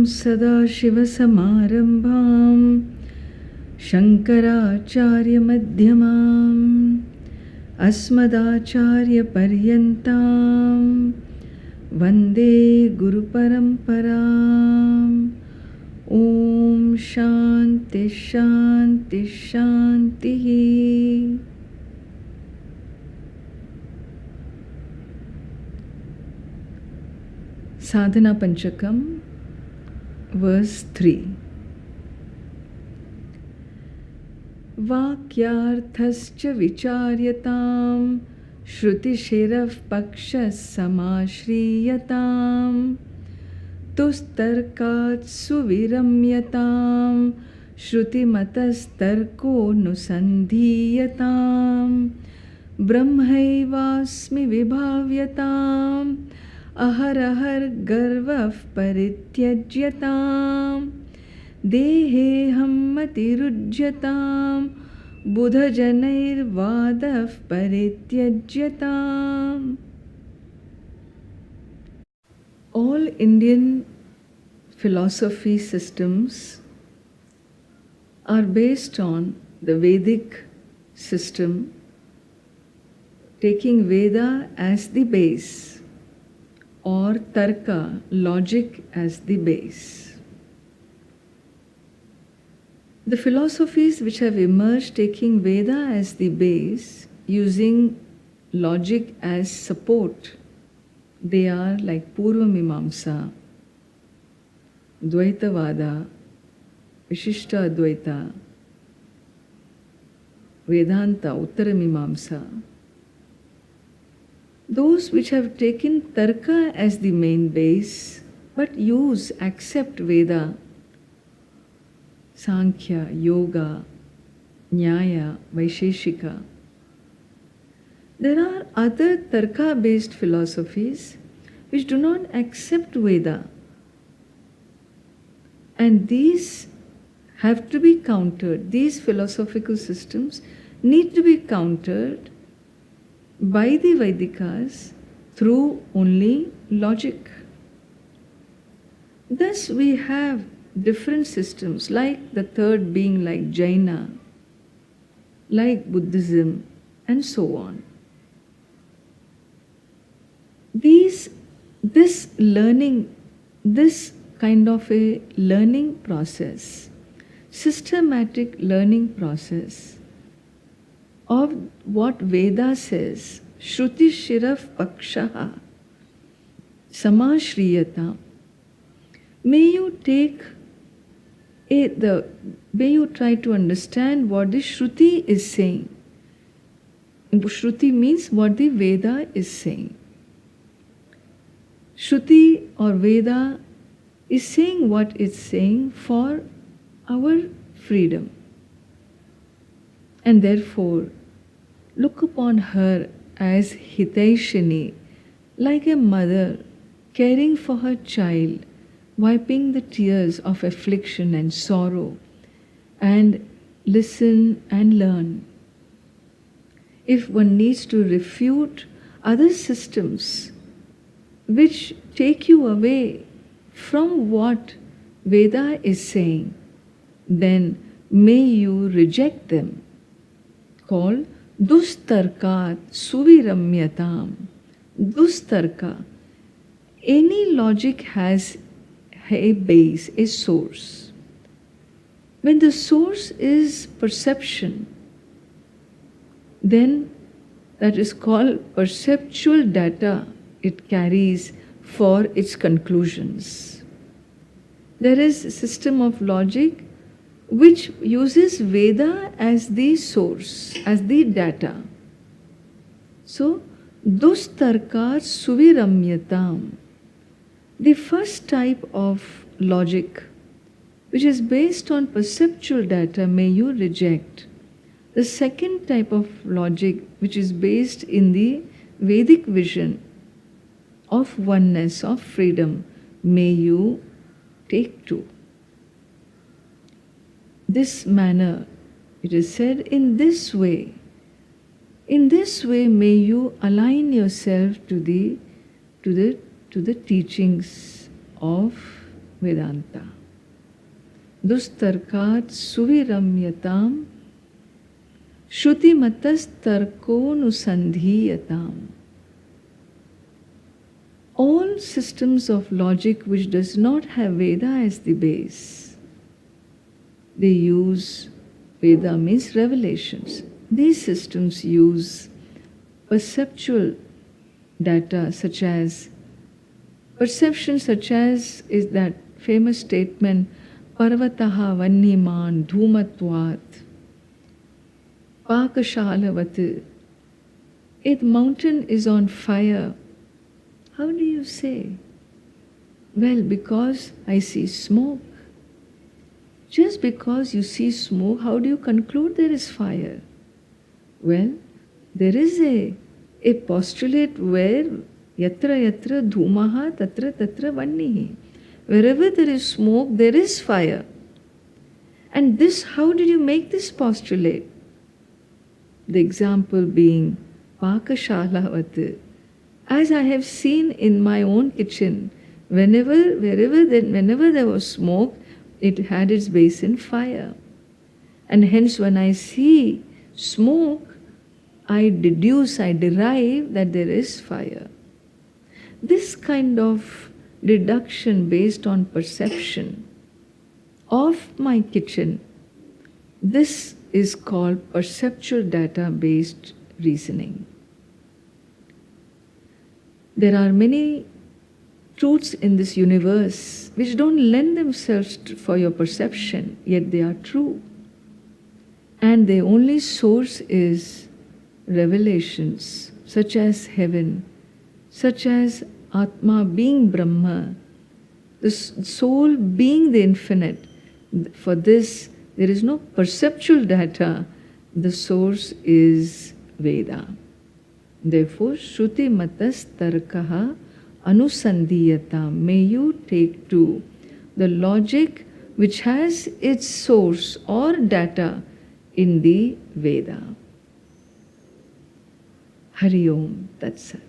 सदाशिवसमारम्भां शङ्कराचार्यमध्यमाम् अस्मदाचार्यपर्यन्तां वन्दे गुरुपरम्पराम्। ॐ शान्ति शान्ति शान्तिः। Sadhana Panchakam, verse 3. Vakyarthascha vicharyatam shrutishirav pakshas samashriyatam tustarkat suviramyatam shrutimatastarko nusandhiyatam brahmaivasmi vibhavyatam ahar ahar garvav parityajyatam देहेऽहं मतिरुज्यतां बुधजनैर्वादः परित्यज्यताम्. All Indian philosophy systems are based on the Vedic system, taking Veda as the base or Tarka, logic, as the base. The philosophies which have emerged taking Veda as the base, using logic as support, they are like Purva Mimamsa, Dvaitavada, Vishishta Advaita, Vedanta, Uttara Mimamsa. Those which have taken Tarka as the main base, but accept Veda, Sankhya, Yoga, Nyaya, Vaisheshika. There are other Tarka-based philosophies which do not accept Veda, and these have to be countered. These philosophical systems need to be countered by the Vedikas through only logic. Thus we have different systems, like the third being like Jaina, like Buddhism, and so on. This kind of a learning process, systematic learning process of what Veda says, Shruti Shirav Pakshaha Samashriyata. May you try to understand what the Shruti is saying. Shruti means what the Veda is saying. Shruti or Veda is saying what it's saying for our freedom. And therefore, look upon her as Hitaishini, like a mother caring for her child, wiping the tears of affliction and sorrow, and listen and learn. If one needs to refute other systems which take you away from what Veda is saying, then may you reject them. Called Dustarkat Suviramyatam. Dustarka. Any logic has a base, a source. When the source is perception, then that is called perceptual data it carries for its conclusions. There is a system of logic which uses Veda as the source, as the data. So, Dustarkat Suviramyatam. The first type of logic, which is based on perceptual data, may you reject. The second type of logic, which is based in the Vedic vision of oneness, of freedom, may you take to. This manner, it is said, in this way may you align yourself to the teachings of Vedanta. Dustarkat suviramyatam Shruti-matas tarkonusandhiyatam. All systems of logic which does not have Veda as the base, they use, Veda means revelations. These systems use perceptual data such as, perception such as is that famous statement, Parvataha vanniman dhumatvat, Pakashalavat. If mountain is on fire, how do you say? Well, because I see smoke. Just because you see smoke, how do you conclude there is fire? Well, there is a postulate where yatra yatra dhumaha tatra tatra vannihi. Wherever there is smoke, there is fire. And this, how did you make this postulate? The example being Pakashalavat. As I have seen in my own kitchen, whenever there was smoke, it had its base in fire. And hence when I see smoke, I derive that there is fire. This kind of deduction based on perception of my kitchen, this is called perceptual data based reasoning. There are many truths in this universe which don't lend themselves for your perception, yet they are true. And their only source is revelations, such as heaven, such as Atma being Brahma, the soul being the infinite. For this, there is no perceptual data. The source is Veda. Therefore, Shruti Matas Tarkaha Anusandhiyata. May you take to the logic which has its source or data in the Veda. Hari Om Tat Sat.